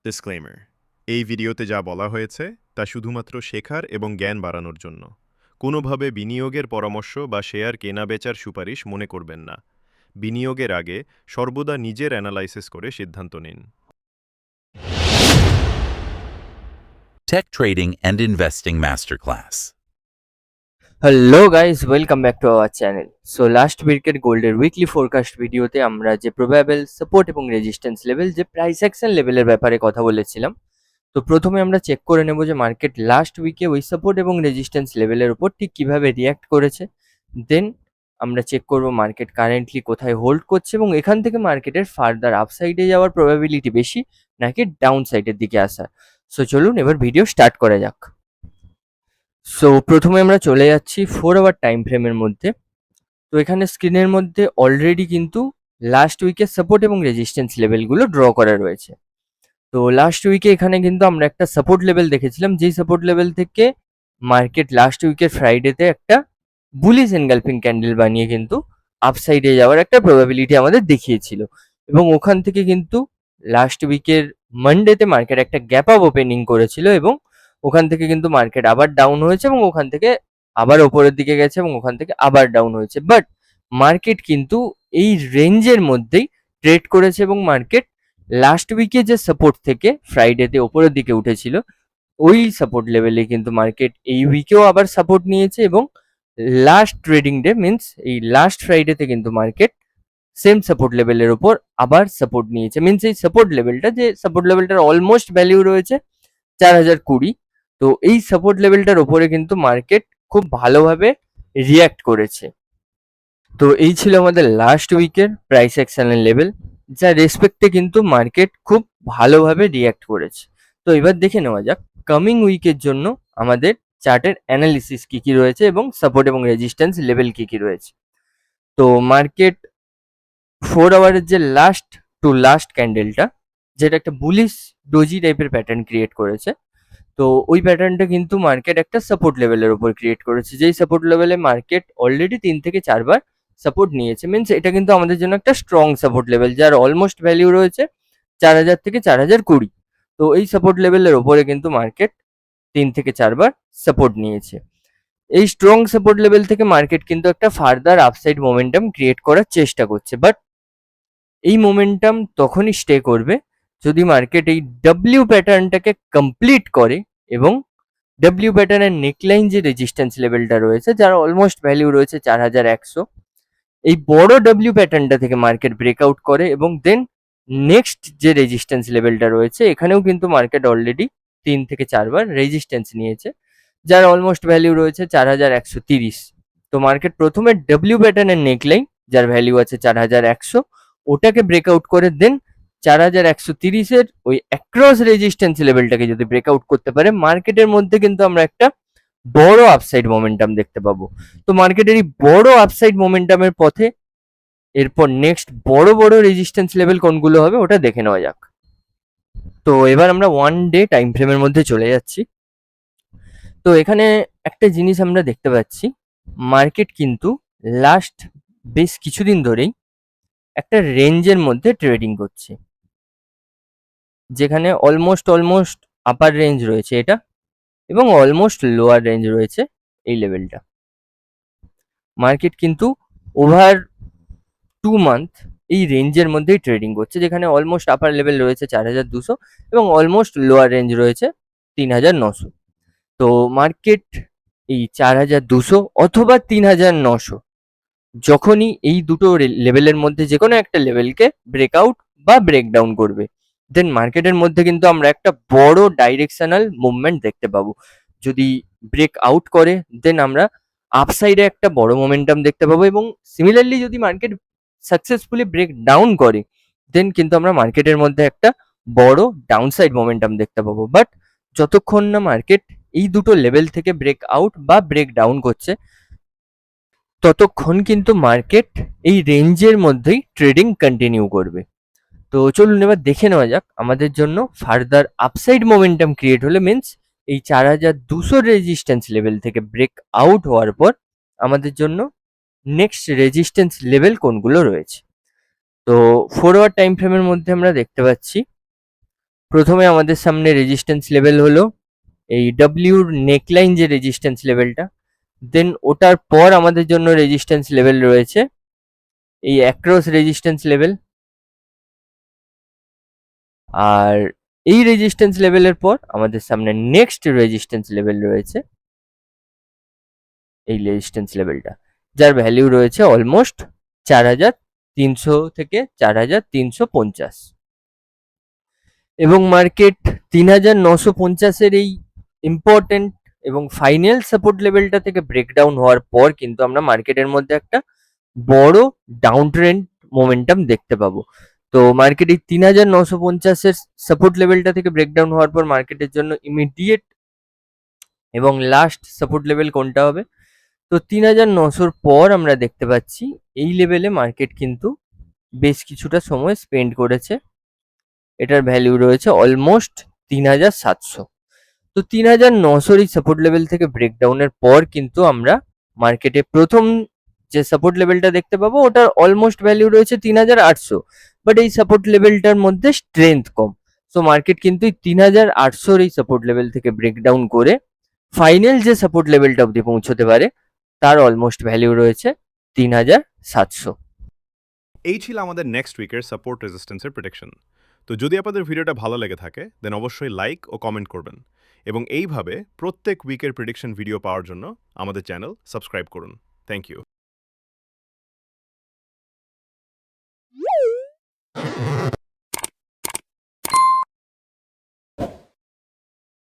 Disclaimer, এই ভিডিওতে যা বলা হয়েছে তা শুধুমাত্র শেখার এবং জ্ঞান বাড়ানোর জন্য। কোনোভাবে বিনিয়োগের পরামর্শ বা শেয়ার কেনা-বেচার সুপারিশ মনে করবেন না। বিনিয়োগের আগে সর্বদা নিজের অ্যানালাইসিস করে সিদ্ধান্ত নিন। Tech Trading and Investing Masterclass. Hello guys, welcome back to our channel. So last উইকের গোল্ডের উইকলি ফোরকাস্ট ভিডিওতে আমরা যে প্রবাবেল সাপোর্ট এবং রেজিস্ট্যান্স লেভেল, যে প্রাইস অ্যাকশন লেভেলের ব্যাপারে কথা বলেছিলাম। তো প্রথমে আমরা চেক করে নেব যে মার্কেট লাস্ট উইকে ওই সাপোর্ট এবং রেজিস্ট্যান্স লেভেলের উপর ঠিক কীভাবে রিয়্যাক্ট করেছে। দেন আমরা চেক করব মার্কেট কারেন্টলি কোথায় হোল্ড করছে এবং এখান থেকে মার্কেটের ফার্দার আপসাইডে যাওয়ার প্রবাবিলিটি বেশি নাকি ডাউন সাইডের দিকে আসার। সো চলুন এবার ভিডিও স্টার্ট করা যাক। সো প্রথমে আমরা চলে যাচ্ছি 4 আওয়ার টাইম ফ্রেমের মধ্যে। তো এখানে স্ক্রিনের মধ্যে অলরেডি কিন্তু লাস্ট উইকের সাপোর্ট এবং রেজিস্ট্যান্স লেভেলগুলো ড্র করা রয়েছে। তো লাস্ট উইকে এখানে কিন্তু আমরা একটা সাপোর্ট লেভেল দেখেছিলাম, যেই সাপোর্ট লেভেল থেকে মার্কেট লাস্ট উইকের ফ্রাইডেতে একটা বুলিশ এনগালফিং ক্যান্ডেল বানিয়ে কিন্তু আপসাইডে যাওয়ার একটা প্রবাবিলিটি আমাদের দেখিয়েছিল। এবং ওখান থেকে কিন্তু লাস্ট উইকের মানডেতে মার্কেট একটা গ্যাপ আপ ওপেনিং করেছিল এবং ওখান থেকে কিন্তু মার্কেট আবার ডাউন হয়েছে এবং ওখান থেকে আবার ওপরের দিকে গেছে এবং ওখান থেকে আবার ডাউন হয়েছে। বাট মার্কেট কিন্তু এই রেঞ্জের মধ্যেই ট্রেড করেছে এবং মার্কেট লাস্ট উইকে যে সাপোর্ট থেকে ফ্রাইডেতে ওপরের দিকে উঠেছিল ওই সাপোর্ট লেভেলে কিন্তু মার্কেট এই উইকেও আবার সাপোর্ট নিয়েছে এবং লাস্ট ট্রেডিং ডে মিনস এই লাস্ট ফ্রাইডেতে কিন্তু মার্কেট সেম সাপোর্ট লেভেলের ওপর আবার সাপোর্ট নিয়েছে। মিনস এই সাপোর্ট লেভেলটা, যে সাপোর্ট লেভেলটার অলমোস্ট ভ্যালিউ রয়েছে 4020, তো এই সাপোর্ট লেভেলটার ওপরে কিন্তু মার্কেট খুব ভালোভাবে রিয়্যাক্ট করেছে। তো এই ছিল আমাদের লাস্ট উইকের প্রাইস অ্যাকশনের লেভেল, যা রেসপেক্টে কিন্তু মার্কেট খুব ভালোভাবে রিয়্যাক্ট করেছে। তো এবার দেখে নেওয়া যাক কামিং উইকের জন্য আমাদের চার্টের অ্যানালিসিস কী কী রয়েছে এবং সাপোর্ট এবং রেজিস্ট্যান্স লেভেল কী কী রয়েছে। তো মার্কেট 4 আওয়ারের যে লাস্ট টু লাস্ট ক্যান্ডেলটা, যেটা একটা বুলিশ ডোজি টাইপের প্যাটার্ন ক্রিয়েট করেছে, তো ওই প্যাটার্নটা কিন্তু মার্কেট একটা সাপোর্ট লেভেলের উপর ক্রিয়েট করেছে, যেই সাপোর্ট লেভেলে মার্কেট অলরেডি 3 থেকে 4 বার সাপোর্ট নিয়েছে। মিনস এটা কিন্তু আমাদের জন্য একটা স্ট্রং সাপোর্ট লেভেল, যার অলমোস্ট ভ্যালিউ রয়েছে 4000 থেকে 4020। তো এই সাপোর্ট লেভেলের ওপরে কিন্তু মার্কেট 3 থেকে 4 বার সাপোর্ট নিয়েছে। এই স্ট্রং সাপোর্ট লেভেল থেকে মার্কেট কিন্তু একটা ফার্দার আপসাইড মোমেন্টাম ক্রিয়েট করার চেষ্টা করছে, বাট এই মোমেন্টাম তখনই স্টে করবে যদি মার্কেট এই ডাব্লিউ প্যাটার্নটাকে কমপ্লিট করে এবং ডাব্লিউ প্যাটার্নের নেকলাইন যে রেজিস্ট্যান্স লেভেলটা রয়েছে, যার অলমোস্ট ভ্যালিউ রয়েছে 4100, এই বড় ডাব্লিউ প্যাটার্নটা থেকে মার্কেট ব্রেকআউট করে এবং দেন নেক্সট যে রেজিস্ট্যান্স লেভেলটা রয়েছে, এখানেও কিন্তু মার্কেট অলরেডি 3 থেকে 4 বার রেজিস্ট্যান্স নিয়েছে, যার অলমোস্ট ভ্যালিউ রয়েছে 4130। তো মার্কেট প্রথমে ডাব্লিউ প্যাটার্নের নেকলাইন, যার ভ্যালিউ আছে 4100, ওটাকে ব্রেকআউট করে দেন 4130-এর ওই অ্যাক্রস রেজিস্ট্যান্স লেভেলটাকে যদি ব্রেকআউট করতে পারে, মার্কেটের মধ্যে কিন্তু আমরা একটা বড় আপসাইড মোমেন্টাম দেখতে পাবো। তো মার্কেটের এই বড় আপসাইড মোমেন্টামের পথে এরপর নেক্সট বড় বড় রেজিস্ট্যান্স লেভেল কোনগুলো হবে ওটা দেখে নেওয়া যাক। তো এবার আমরা 1 ডে টাইম ফ্রেমের মধ্যে চলে যাচ্ছি। তো এখানে একটা জিনিস আমরা দেখতে পাচ্ছি, মার্কেট কিন্তু লাস্ট বেশ কিছুদিন ধরেই একটা রেঞ্জের মধ্যে ট্রেডিং করছে, যেখানে অলমোস্ট আপার রেঞ্জ রয়েছে এটা এবং অলমোস্ট লোয়ার রেঞ্জ রয়েছে এই লেভেলটা। মার্কেট কিন্তু ওভার 2 মান্থ এই রেঞ্জের মধ্যেই ট্রেডিং করছে, যেখানে অলমোস্ট আপার লেভেল রয়েছে 4200 এবং অলমোস্ট লোয়ার রেঞ্জ রয়েছে 3900। তো মার্কেট এই 4200 অথবা 3900 যখনই এই দুটো লেভেলের মধ্যে যে কোনো একটা লেভেলকে ব্রেকআউট বা ব্রেকডাউন করবে, দেন মার্কেটের মধ্যে কিন্তু আমরা একটা বড় ডাইরেকশনাল মুভমেন্ট দেখতে পাবো। যদি ব্রেক আউট করে দেন আমরা আপসাইডে একটা বড় মোমেন্টাম দেখতে পাবো এবং সিমিলারলি যদি মার্কেট সাকসেসফুলি ব্রেক ডাউন করে দেন কিন্তু আমরা মার্কেটের মধ্যে একটা বড় ডাউনসাইড মোমেন্টাম দেখতে পাবো। বাট যতক্ষণ না মার্কেট এই দুটো লেভেল থেকে ব্রেক আউট বা ব্রেক ডাউন করছে, ততক্ষণ কিন্তু মার্কেট এই রেঞ্জের মধ্যেই ট্রেডিং কন্টিনিউ করবে। তো চলুন এবার দেখে নেওয়া যাক আমাদের জন্য ফার্দার আপসাইড মোমেন্টাম ক্রিয়েট হলে, মিনস এই 4200 রেজিস্ট্যান্স লেভেল থেকে ব্রেক আউট হওয়ার পর আমাদের জন্য নেক্সট রেজিস্ট্যান্স লেভেল কোনগুলো রয়েছে। তো 4 আওয়ার টাইম ফ্রেমের মধ্যে আমরা দেখতে পাচ্ছি প্রথমে আমাদের সামনে রেজিস্ট্যান্স লেভেল হলো এই ডব্লিউর নেকলাইন যে রেজিস্ট্যান্স লেভেলটা, দেন ওটার পর আমাদের জন্য রেজিস্ট্যান্স লেভেল রয়েছে এই অ্যাক্রস রেজিস্ট্যান্স লেভেল, আর এই রেজিস্ট্যান্স লেভেলের পর আমাদের সামনে নেক্সট রেজিস্ট্যান্স লেভেল রয়েছে এই রেজিস্ট্যান্স লেভেলটা, যার ভ্যালু রয়েছে অলমোস্ট 4300 থেকে 4350, এবং মার্কেট 3950-এর এই ইম্পর্টেন্ট এবং ফাইনাল সাপোর্ট লেভেলটা থেকে ব্রেকডাউন হওয়ার পর কিন্তু আমরা মার্কেটের মধ্যে একটা বড় ডাউন ট্রেন্ড মোমেন্টাম দেখতে পাবো। তো মার্কেট এই 3950-এর সাপোর্ট লেভেলটা থেকে ব্রেকডাউন হওয়ার পর মার্কেটের জন্য ইমিডিয়েট এবং লাস্ট সাপোর্ট লেভেল কোনটা হবে? তো 3900-র পর আমরা দেখতে পাচ্ছি এই লেভেলে মার্কেট কিন্তু বেশ কিছুটা সময় স্পেন্ড করেছে, এটার ভ্যালু রয়েছে অলমোস্ট 3700। তো 3900-র এই সাপোর্ট লেভেল থেকে ব্রেকডাউনের পর কিন্তু আমরা মার্কেটে প্রথম যে সাপোর্ট লেভেলটা দেখতে পাবো ওটার অলমোস্ট ভ্যালু রয়েছে 3800, বাট এই সাপোর্ট লেভেলটার মধ্যে স্ট্রেংথ কম। সো মার্কেট কিন্তু এই 3800-র এই সাপোর্ট লেভেল থেকে ব্রেকডাউন করে ফাইনাল যে সাপোর্ট লেভেলটা অবধি পৌঁছতে পারে তার অলমোস্ট ভ্যালু রয়েছে 3700। এই ছিল আমাদের নেক্সট উইকের সাপোর্ট রেজিস্ট্যান্সের প্রেডিকশন। তো যদি আপনাদের ভিডিওটা ভালো লেগে থাকে দেন অবশ্যই লাইক ও কমেন্ট করবেন, এবং এইভাবে প্রত্যেক উইকের প্রেডিকশন ভিডিও পাওয়ার জন্য আমাদের চ্যানেল সাবস্ক্রাইব করুন। Thank you.